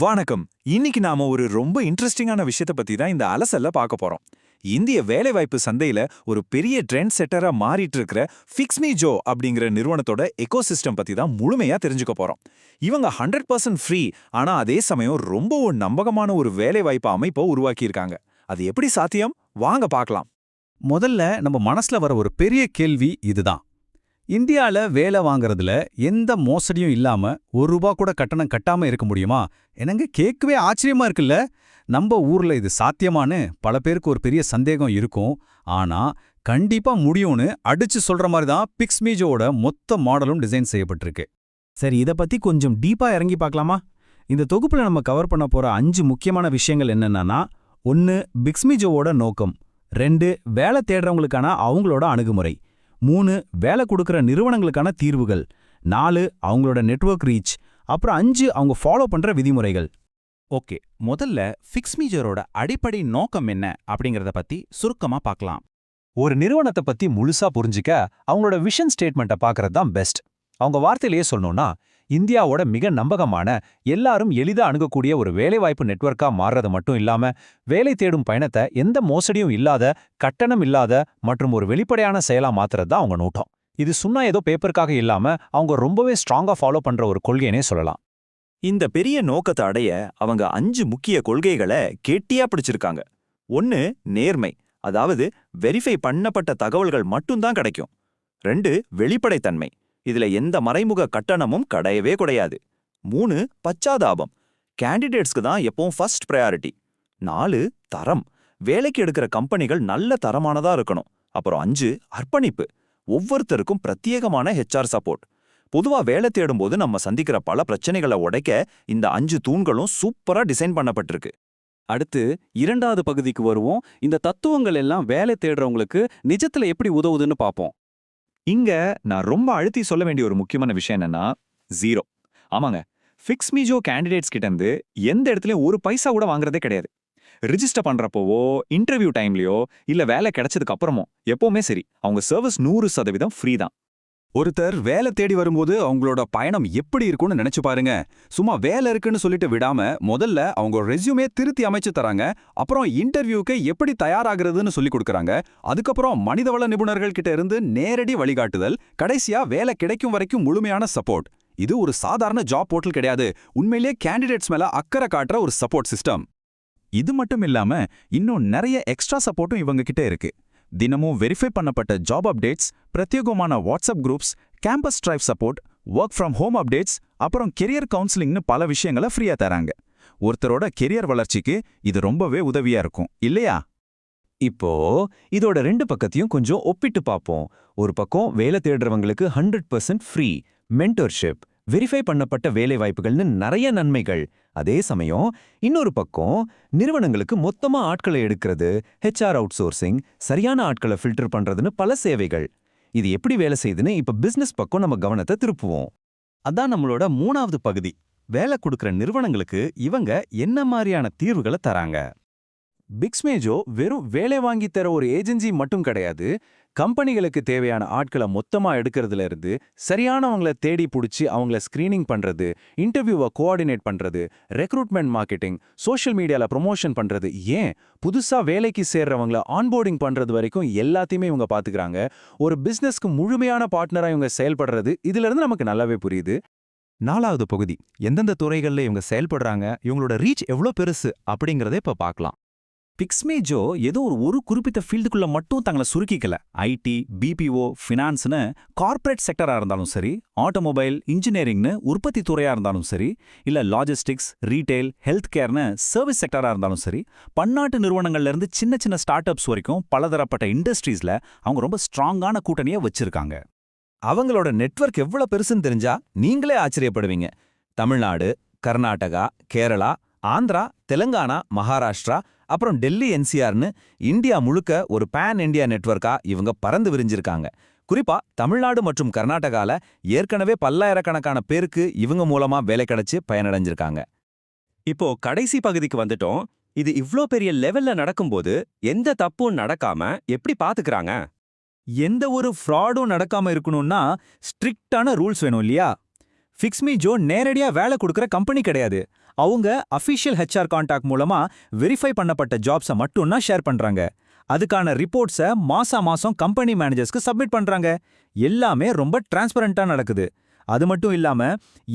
வணக்கம். இன்னைக்கு நாம ஒரு ரொம்ப இன்ட்ரெஸ்டிங்கான விஷயத்தை பத்தி தான் இந்த அலசல்ல பார்க்க போறோம். இந்திய வேலைவாய்ப்பு சந்தையில ஒரு பெரிய ட்ரெண்ட் செட்டரா மாறிட்டு இருக்கிற ஃபிக்ஸ்மி அப்படிங்கிற நிறுவனத்தோட எக்கோசிஸ்டம் பத்தி தான் முழுமையா தெரிஞ்சுக்க போறோம். இவங்க 100% ஃப்ரீ, ஆனா அதே சமயம் ரொம்ப ஒரு நம்பகமான ஒரு வேலைவாய்ப்பு அமைப்பை உருவாக்கியிருக்காங்க. அது எப்படி சாத்தியம்? வாங்க பார்க்கலாம். முதல்ல நம்ம மனசுல வர ஒரு பெரிய கேள்வி இதுதான். இந்தியால வேலை வாங்குறதுல எந்த மோசடியும் இல்லாம ₹1 கூட கட்டணம் கட்டாம இருக்க முடியுமா? என்னங்க கேட்கவே ஆச்சரியமா இருக்குல்ல. நம்ம ஊர்ல இது சாத்தியமான்னு பல பேருக்கு ஒரு பெரிய சந்தேகம் இருக்கும். ஆனா கண்டிப்பா முடியும்னு அடிச்சு சொல்ற மாதிரி தான் பிக்ஸ்மீஜோட மொத்த மாடலும் டிசைன் செய்யப்பட்டிருக்கு. சரி, இத பத்தி கொஞ்சம் டீப்பா இறங்கி பார்க்கலாமா? இந்த தொகுப்புல நம்ம கவர் பண்ண போற 5 முக்கியமான விஷயங்கள் என்னென்னா: 1. பிக்ஸ்மிஜோவோட நோக்கம். 2. வேலை தேடுறவங்களுக்கான அவங்களோட அணுகுமுறை. 3. வேலை கொடுக்குற நிறுவனங்களுக்கான தீர்வுகள். 4. அவங்களோட நெட்வொர்க் ரீச். அப்புறம் 5. அவங்க ஃபாலோ பண்ற விதிமுறைகள். ஓகே, முதல்ல ஃபிக்ஸ்மீஜரோட அடிப்படை நோக்கம் என்ன அப்படிங்கறத பத்தி சுருக்கமா பார்க்கலாம். ஒரு நிறுவனத்தை பத்தி முழுசா புரிஞ்சிக்க அவங்களோட விஷன் ஸ்டேட்மெண்ட்டை பார்க்கறது தான் பெஸ்ட். அவங்க வார்த்தையிலேயே சொல்லணும்னா, இந்தியாவோட மிக நம்பகமான, எல்லாரும் எளிதா அணுகக்கூடிய ஒரு வேலைவாய்ப்பு நெட்வொர்க்கா மாறுறது மட்டும் இல்லாம, வேலை தேடும் பயணத்தை எந்த மோசடியும் இல்லாத, கட்டணம் இல்லாத மற்றும் ஒரு வெளிப்படையான செயலா மாத்துறது தான் அவங்க நோக்கம். இது சும்மா ஏதோ பேப்பருக்காக இல்லாம அவங்க ரொம்பவே ஸ்ட்ராங்கா ஃபாலோ பண்ற ஒரு கொள்கைனே சொல்லலாம். இந்த பெரிய நோக்கத்தை அடைய அவங்க 5 முக்கிய கொள்கைகளை கெட்டியா பிடிச்சிருக்காங்க. 1. நேர்மை, அதாவது வெரிஃபை பண்ணப்பட்ட தகவல்கள் மட்டும்தான் கிடைக்கும். 2. வெளிப்படைத்தன்மை, இதுல எந்த மறைமுக கட்டணமும் கிடையவே கிடையாது. 3. பச்சாதாபம், கேண்டிடேட்ஸ்க்கு தான் எப்பவும் ஃபர்ஸ்ட் ப்ரையாரிட்டி. 4. தரம், வேலைக்கு எடுக்கிற கம்பெனிகள் நல்ல தரமானதா இருக்கணும். அப்புறம் 5. அர்ப்பணிப்பு, ஒவ்வொருத்தருக்கும் பிரத்யேகமான ஹெச்ஆர் சப்போர்ட். பொதுவா வேலை தேடும்போது நம்ம சந்திக்கிற பல பிரச்சனைகளை உடைக்க இந்த 5 தூண்களும் சூப்பரா டிசைன் பண்ணப்பட்டிருக்கு. அடுத்து 2வது பகுதிக்கு வருவோம். இந்த தத்துவங்கள் எல்லாம் வேலை தேடுறவங்களுக்கு நிஜத்துல எப்படி உதவுதுன்னு பார்ப்போம். இங்க நான் ரொம்ப அழுத்தி சொல்ல வேண்டிய ஒரு முக்கியமான விஷயம் என்னன்னா, 0. ஆமாங்க, ஃபிக்ஸ்மிஜோ கேண்டிடேட்ஸ் கிட்ட இருந்து எந்த இடத்துலயும் ஒரு பைசா கூட வாங்குறதே கிடையாது. ரிஜிஸ்டர் பண்றப்போவோ, இன்டர்வியூ டைம்லயோ, இல்ல வேலை கிடைச்சதுக்கு அப்புறமோ எப்பவுமே சரி, அவங்க சர்வீஸ் 100% ஃப்ரீ தான். ஒருத்தர் வேலை தேடி வரும்போது அவங்களோட பயணம் எப்படி இருக்கும்னு நினைச்சு பாருங்க. சும்மா வேலை இருக்குன்னு சொல்லிட்டு விடாம முதல்ல அவங்க ரெஸ்யூமே திருத்தி அமைச்சு தராங்க. அப்புறம் இன்டர்வியூக்கு எப்படி தயாராகிறதுன்னு சொல்லி கொடுக்கறாங்க. அதுக்கப்புறம் மனிதவள நிபுணர்கள் கிட்ட இருந்து நேரடி வழிகாட்டுதல், கடைசியா வேலை கிடைக்கும் வரைக்கும் முழுமையான சப்போர்ட். இது ஒரு சாதாரண ஜாப் போர்ட்டல் கிடையாது. உண்மையிலேயே கேண்டிடேட்ஸ் மேல அக்கறை காட்டுற ஒரு சப்போர்ட் சிஸ்டம். இது மட்டும் இல்லாம இன்னும் நிறைய எக்ஸ்ட்ரா சப்போர்ட்டும் இவங்க கிட்ட இருக்கு. தினமும் வெரிஃபை பண்ணப்பட்ட ஜாப் அப்டேட்ஸ், பிரத்யேகமான WhatsApp groups, campus drive support, work from home updates, அப்புறம் கெரியர் கவுன்சிலிங்னு பல விஷயங்களை ஃப்ரீயா தராங்க. ஒருத்தரோட கெரியர் வளர்ச்சிக்கு இது ரொம்பவே உதவியா இருக்கும் இல்லையா? இப்போ இதோட 2 பக்கத்தையும் கொஞ்சம் ஒப்பிட்டு பார்ப்போம். ஒரு பக்கம் வேலை தேடுறவங்களுக்கு 100% ஃப்ரீ மென்டர்ஷிப், வெரிஃபை பண்ணப்பட்ட வேலை வாய்ப்புகள்னு நிறைய நன்மைகள். அதே சமயம் இன்னொரு பக்கம் நிறுவனங்களுக்கு மொத்தமா ஆட்களை எடுக்கிறது, ஹெச்ஆர் அவுட் சோர்சிங், சரியான ஆட்களை ஃபில்டர் பண்றதுன்னு பல சேவைகள். இது எப்படி வேலை செய்யுதுன்னு இப்ப பிசினஸ் பக்கம் நம்ம கவனத்தை திருப்புவோம். அதான் நம்மளோட 3வது பகுதி. வேலை கொடுக்கிற நிறுவனங்களுக்கு இவங்க என்ன மாதிரியான தீர்வுகளை தராங்க? பிக்ஸ்மேஜோ வெறும் வேலை வாங்கி தர ஒரு ஏஜென்சி மட்டும் கிடையாது. கம்பெனிகளுக்கு தேவையான ஆட்களை மொத்தமா எடுக்கிறதுல இருந்து, சரியானவங்களை தேடி பிடிச்சி அவங்கள ஸ்கிரீனிங் பண்றது, இன்டர்வியூவை கோஆர்டினேட் பண்றது, ரெக்ரூட்மெண்ட் மார்க்கெட்டிங், சோஷியல் மீடியால ப்ரொமோஷன் பண்றது, ஏன் புதுசா வேலைக்கு சேர்றவங்கள ஆன்போர்டிங் பண்றது வரைக்கும் எல்லாத்தையுமே இவங்க பாத்துக்கிறாங்க. ஒரு பிசினஸ்க்கு முழுமையான பார்ட்னரா இவங்க செயல்படுறது இதுல இருந்து நமக்கு நல்லாவே புரியுது. 4வது பகுதி, எந்தெந்த துறைகள்ல இவங்க செயல்படுறாங்க, இவங்களோட ரீச் எவ்வளோ பெருசு அப்படிங்கறத இப்ப பார்க்கலாம். பிக்ஸ்மேஜோ ஏதோ ஒரு குறிப்பிட்ட ஃபீல்டுக்குள்ள மட்டும் தங்களை சுருக்கிக்கல. ஐடி, பிபிஓ, ஃபினான்ஸ்னு கார்ப்பரேட் செக்டரா இருந்தாலும் சரி, ஆட்டோமொபைல், இன்ஜினியரிங்னு உற்பத்தி துறையா இருந்தாலும் சரி, இல்ல லாஜிஸ்டிக்ஸ், ரீட்டைல், ஹெல்த் கேர்னு சர்வீஸ் செக்டரா இருந்தாலும் சரி, பன்னாட்டு நிறுவனங்கள்ல இருந்து சின்ன சின்ன ஸ்டார்ட் அப்ஸ் வரைக்கும் பலதரப்பட்ட இண்டஸ்ட்ரீஸ்ல அவங்க ரொம்ப ஸ்ட்ராங்கான கூட்டணியை வச்சிருக்காங்க. அவங்களோட நெட்வொர்க் எவ்வளவு பெருசுன்னு தெரிஞ்சா நீங்களே ஆச்சரியப்படுவீங்க. தமிழ்நாடு, கர்நாடகா, கேரளா, ஆந்திரா, தெலுங்கானா, மகாராஷ்டிரா, அப்புறம் டெல்லி என்சிஆர்னு இந்தியா முழுக்க ஒரு பேன் இண்டியா நெட்வொர்க்கா இவங்க பறந்து விரிஞ்சிருக்காங்க. குறிப்பா தமிழ்நாடு மற்றும் கர்நாடகால ஏற்கனவே பல்லாயிரக்கணக்கான பேருக்கு இவங்க மூலமா வேலை கிடைச்சு பயனடைஞ்சிருக்காங்க. இப்போ கடைசி பகுதிக்கு வந்துட்டோம். இது இவ்ளோ பெரிய லெவல்ல நடக்கும்போது எந்த தப்பும் நடக்காம எப்படி பாத்துக்கறாங்க? எந்த ஒரு ஃப்ராடும் நடக்காம இருக்கணும்னா ஸ்ட்ரிக்டான ரூல்ஸ் வேணும் இல்லையா? ஃபிக்ஸ்மி நேரடியா வேலை கொடுக்குற கம்பெனி கிடையாது. அவங்க அஃபிஷியல் ஹெச்ஆர் கான்டாக்ட் மூலமா வெரிஃபை பண்ணப்பட்ட ஜாப்ஸை மட்டும்தான் ஷேர் பண்றாங்க. அதுக்கான ரிப்போர்ட்ஸை மாசம் கம்பெனி மேனேஜர்ஸ்க்கு சப்மிட் பண்றாங்க. எல்லாமே ரொம்ப டிரான்ஸ்பரண்டா நடக்குது. அது மட்டும் இல்லாம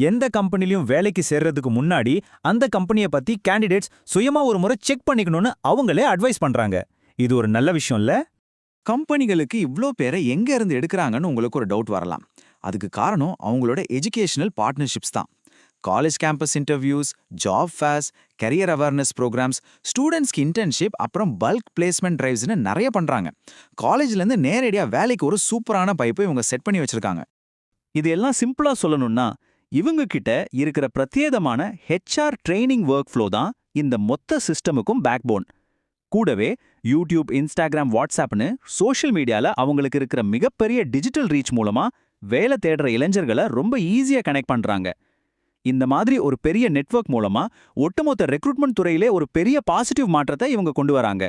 எந்த கம்பெனிலையும் வேலைக்கு சேர்றதுக்கு முன்னாடி அந்த கம்பெனியை பத்தி கேண்டிடேட்ஸ் சுயமா ஒரு முறை செக் பண்ணிக்கணும்னு அவங்களே அட்வைஸ் பண்றாங்க. இது ஒரு நல்ல விஷயம் இல்ல? கம்பெனிகளுக்கு இவ்ளோ பேரை எங்க இருந்து எடுக்கறாங்கன்னு உங்களுக்கு ஒரு டவுட் வரலாம். அதுக்கு காரணம் அவங்களோட எஜுகேஷனல் பார்ட்னர்ஷிப்ஸ் தான். College campus interviews, job fairs, career awareness programs, ஸ்டூடெண்ட்ஸ்க்கு இன்டர்ன்ஷிப், அப்புறம் பல்க் பிளேஸ்மெண்ட் டிரைவ்ஸ்னு நிறைய பண்றாங்க. காலேஜ்லேருந்து நேரடியா வேலைக்கு ஒரு சூப்பரான பைப்பை இவங்க செட் பண்ணி வச்சிருக்காங்க. இது எல்லாம் சிம்பிளா சொல்லணும்னா இவங்க கிட்ட இருக்கிற பிரத்யேகமான ஹெச்ஆர் ட்ரைனிங் ஒர்க் ஃப்ளோ தான் இந்த மொத்த சிஸ்டமுக்கும் பேக்போன். கூடவே யூடியூப், இன்ஸ்டாகிராம், வாட்ஸ்அப்னு சோஷியல் மீடியால அவங்களுக்கு இருக்கிற மிகப்பெரிய டிஜிட்டல் ரீச் மூலமா வேலை தேடுற இளைஞர்களை ரொம்ப ஈஸியா கனெக்ட் பண்றாங்க. இந்த மாதிரி ஒரு பெரிய நெட்வொர்க் மூலமா ஒட்டுமொத்த ரெக்ரூட்மெண்ட் துறையிலே ஒரு பெரிய பாசிட்டிவ் மாற்றத்தை இவங்க கொண்டு வராங்க.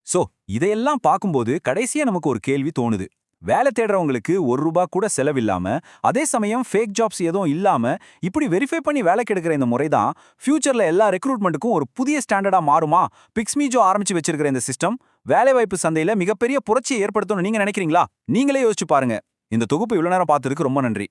சோ இதையெல்லாம் பார்க்கும்போது கடைசியா நமக்கு ஒரு கேள்வி தோணுது. வேலை தேடுறவங்களுக்கு ₹1 கூட செலவில்லாம, அதே சமயம் ஃபேக் ஜாப்ஸ் எதுவும் இல்லாம இப்படி வெரிஃபை பண்ணி வேலை கெடுக்கிற இந்த முறை தான் ஃபியூச்சர்ல எல்லா ரெக்ரூட்மெண்ட்டுக்கும் ஒரு புதிய ஸ்டாண்டர்டா மாறுமா? பிக்ஸ்மிஜோ ஆரம்பிச்சு வச்சிருக்கிற இந்த சிஸ்டம் வேலைவாய்ப்பு சந்தையில மிகப்பெரிய புரட்சியை ஏற்படுத்தும்னு நீங்க நினைக்கிறீங்களா? நீங்களே யோசிச்சு பாருங்க. இந்த தொகுப்பு இவ்வளவு நேரம் பார்த்ததுக்கு ரொம்ப நன்றி.